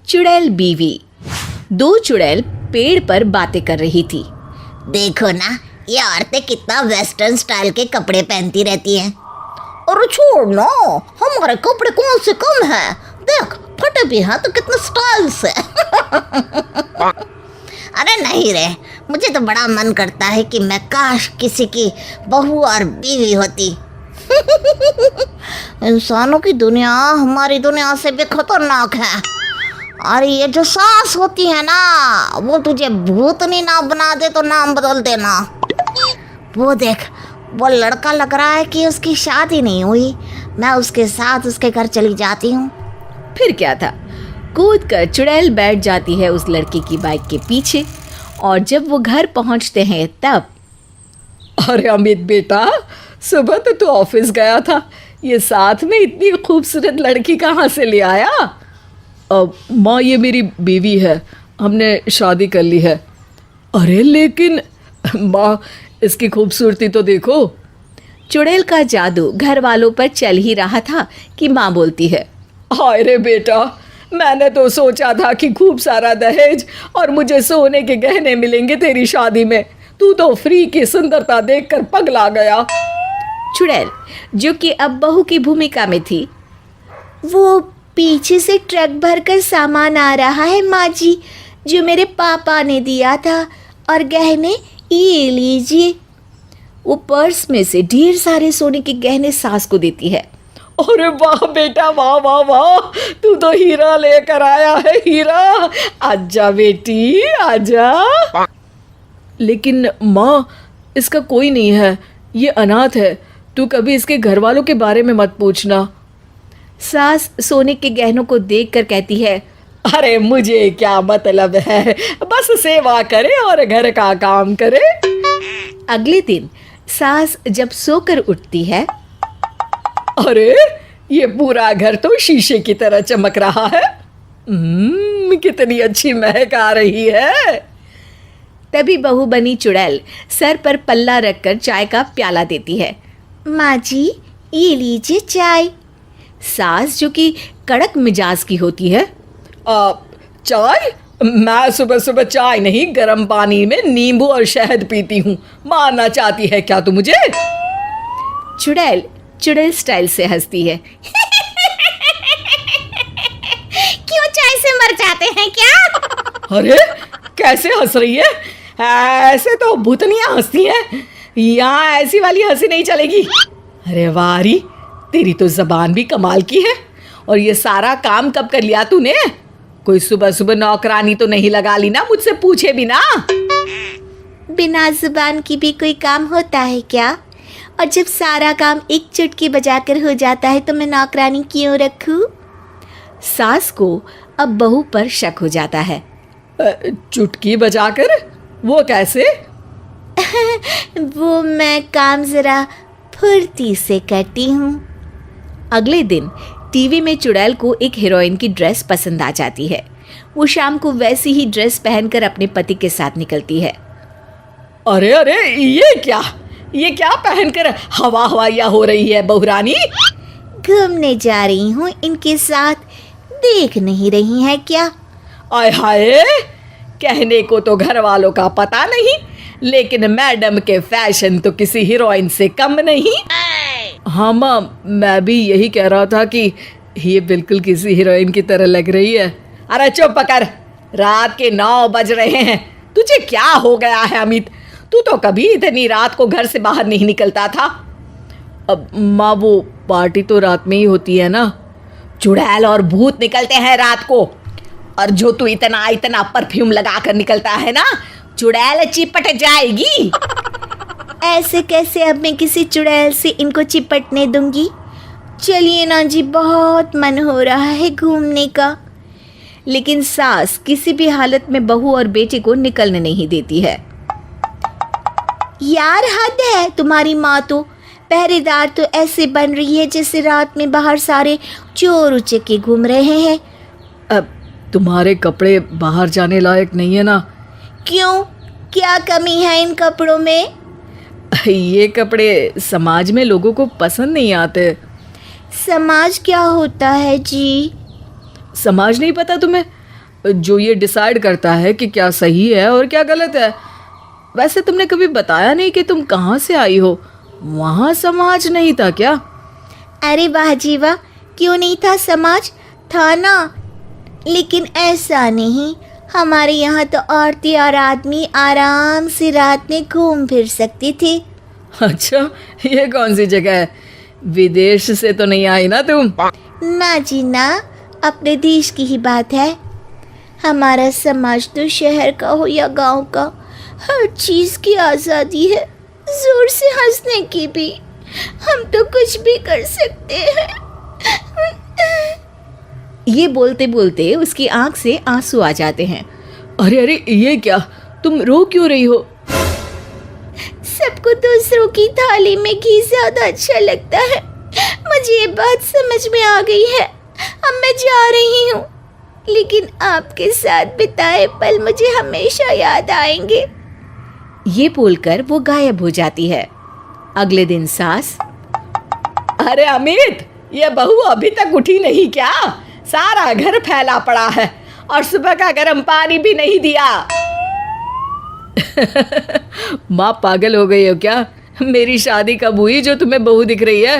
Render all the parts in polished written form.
चुड़ैल बीवी। दो चुड़ैल पेड़ पर बातें कर रही थी। देखो ना, ये औरतें कितना वेस्टर्न स्टाइल के कपड़े पहनती रहती हैं। अरे छोड़ ना, हमारे कपड़े कौन से कम हैं? देख, फटे भी हैं तो कितने स्टाइल से। अरे नहीं रे, मुझे तो बड़ा मन करता है कि मैं काश किसी की बहू और बीवी होती। इंसानों की दुनिया हमारी दुनिया से भी खतरनाक है। और ये जो सास होती है ना, वो तुझे भूतनी ना बना दे तो नाम बदल देना। वो देख, वो लड़का लग रहा है कि उसकी शादी नहीं हुई। मैं उसके साथ उसके घर चली जाती हूँ। फिर क्या था, कूद कर चुड़ैल बैठ जाती है उस लड़के की बाइक के पीछे। और जब वो घर पहुंचते हैं तब, अरे अमित बेटा, सुबह तो तू ऑफिस गया था, ये साथ में इतनी खूबसूरत लड़की कहाँ से ले आया? माँ, ये मेरी बीवी है, हमने शादी कर ली है। अरे लेकिन माँ, इसकी खूबसूरती तो देखो। चुड़ैल का जादू घर वालों पर चल ही रहा था कि माँ बोलती है, हाय रे बेटा, मैंने तो सोचा था कि खूब सारा दहेज और मुझे सोने के गहने मिलेंगे तेरी शादी में। तू तो फ्री की सुंदरता देखकर पगला गया। चुड़ैल, जो कि अब बहू की भूमिका में थी, वो पीछे से ट्रक भरकर सामान आ रहा है माँ जी, जो मेरे पापा ने दिया था, और गहने ये लीजिए। वो पर्स में से ढेर सारे सोने के गहने सास को देती है। अरे वाह बेटा, वाह वाह वाह, तू तो हीरा लेकर आया है, हीरा। आजा बेटी, आजा। लेकिन माँ, इसका कोई नहीं है, ये अनाथ है। तू कभी इसके घर वालों के बारे में मत पूछना। सास सोने के गहनों को देखकर कहती है, अरे मुझे क्या मतलब है, बस सेवा करे और घर का काम करे। अगले दिन सास जब सोकर उठती है, अरे ये पूरा घर तो शीशे की तरह चमक रहा है। कितनी अच्छी महक आ रही है। तभी बहू बनी चुड़ैल सर पर पल्ला रखकर चाय का प्याला देती है। माँ जी, ये लीजिए चाय। सास, जो कि कड़क मिजाज की होती है, चाय? मैं सुबह सुबह चाय नहीं, गर्म पानी में नींबू और शहद पीती हूँ। मारना चाहती है क्या तू मुझे? चुड़ैल चुड़ैल स्टाइल से हंसती है। क्यों, चाय से मर जाते हैं क्या? अरे कैसे हंस रही है? ऐसे तो भूतनियाँ हंसती हैं, यहाँ ऐसी वाली हंसी नहीं चलेगी। अरे वारी, तेरी तो जबान भी कमाल की है। और ये सारा काम कब कर लिया तूने? कोई सुबह सुबह नौकरानी तो नहीं लगा ली ना, मुझसे पूछे बिना? बिना जुबान की भी कोई काम होता है क्या? और जब सारा काम एक चुटकी बजाकर हो जाता है तो मैं नौकरानी क्यों रखूं? सास को अब बहू पर शक हो जाता है। चुटकी बजाकर? वो कैसे? वो मैं काम जरा फुर्ती से करती हूँ। अगले दिन टीवी में चुड़ैल को एक हीरोइन की ड्रेस पसंद आ जाती है। वो शाम को वैसी ही ड्रेस पहनकर अपने पति के साथ निकलती है। अरे अरे, ये क्या पहनकर हवा हवाइया हो रही है बहुरानी? घूमने जा रही हूँ इनके साथ, देख नहीं रही हैं क्या? आय हाय, कहने को तो घर वालों का पता नहीं, लेकिन मैडम के फैशन तो किसी हीरोइन से कम नहीं। हाँ माँ, मैं भी यही कह रहा था कि ये बिल्कुल किसी हीरोइन की तरह लग रही है। अरे चुप कर, रात के 9 बज रहे हैं। तुझे क्या हो गया है अमित? तू तो कभी इतनी रात को घर से बाहर नहीं निकलता था। अब माँ, वो पार्टी तो रात में ही होती है ना। चुड़ैल और भूत निकलते हैं रात को। और जो तू इतना इतना परफ्यूम लगा कर निकलता है ना, चुड़ैल चिपट जाएगी। ऐसे कैसे अब मैं किसी चुड़ैल से इनको चिपटने दूंगी? चलिए ना जी, बहुत मन हो रहा है घूमने का। लेकिन सास किसी भी हालत में बहू और बेटे को निकलने नहीं देती है। यार, हद है तुम्हारी माँ तो। पहरेदार तो ऐसे बन रही है जैसे रात में बाहर सारे चोर उचक्के घूम रहे हैं। अब तुम्हारे कपड़े बाहर जाने लायक नहीं है ना? क्यों, क्या कमी है इन कपड़ों में? ये कपड़े समाज में लोगों को पसंद नहीं आते। समाज क्या होता है जी? समाज नहीं पता तुम्हें? जो ये डिसाइड करता है कि क्या सही है और क्या गलत है। वैसे तुमने कभी बताया नहीं कि तुम कहाँ से आई हो। वहाँ समाज नहीं था क्या? अरे वाह जी वाह, क्यों नहीं था समाज, था ना। लेकिन ऐसा नहीं, हमारे यहाँ तो औरतें और आदमी आराम से रात में घूम फिर सकते थे। अच्छा, ये कौन सी जगह है? विदेश से तो नहीं आई ना तुम? ना जी ना, अपने देश की ही बात है। हमारा समाज तो शहर का हो या गांव का, हर चीज़ की आज़ादी है, जोर से हंसने की भी। हम तो कुछ भी कर सकते हैं। ये बोलते बोलते उसकी आंख से आंसू आ जाते हैं। अरे अरे, ये क्या, तुम रो क्यों रही हो? सबको दूसरों की थाली में घी ज्यादा अच्छा लगता है। मुझे ये बात समझ में आ गई है। अब मैं जा रही हूँ, लेकिन आपके साथ बिताए पल मुझे हमेशा याद आएंगे। ये बोलकर वो गायब हो जाती है। अगले दिन सास, अरे अमित, ये बहू अभी तक उठी नहीं क्या? सारा घर फैला पड़ा है और सुबह का गर्म पानी भी नहीं दिया। माँ पागल हो गई हो क्या? मेरी शादी कब हुई जो तुम्हें बहू दिख रही है?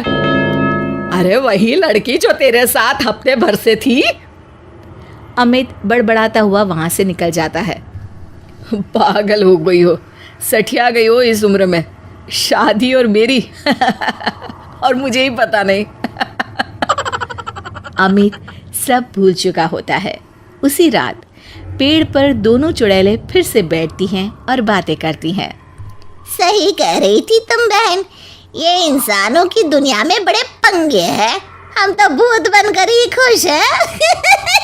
अरे वही लड़की जो तेरे साथ हफ्ते भर से थी। अमित बड़बड़ाता हुआ वहां से निकल जाता है। पागल हो गई हो, सठिया गई हो इस उम्र में। शादी और मेरी और मुझे ही पता नहीं। अमित सब भूल चुका होता है। उसी रात पेड़ पर दोनों चुड़ैलें फिर से बैठती हैं और बातें करती हैं। सही कह रही थी तुम बहन, ये इंसानों की दुनिया में बड़े पंगे हैं। हम तो भूत बनकर ही खुश हैं।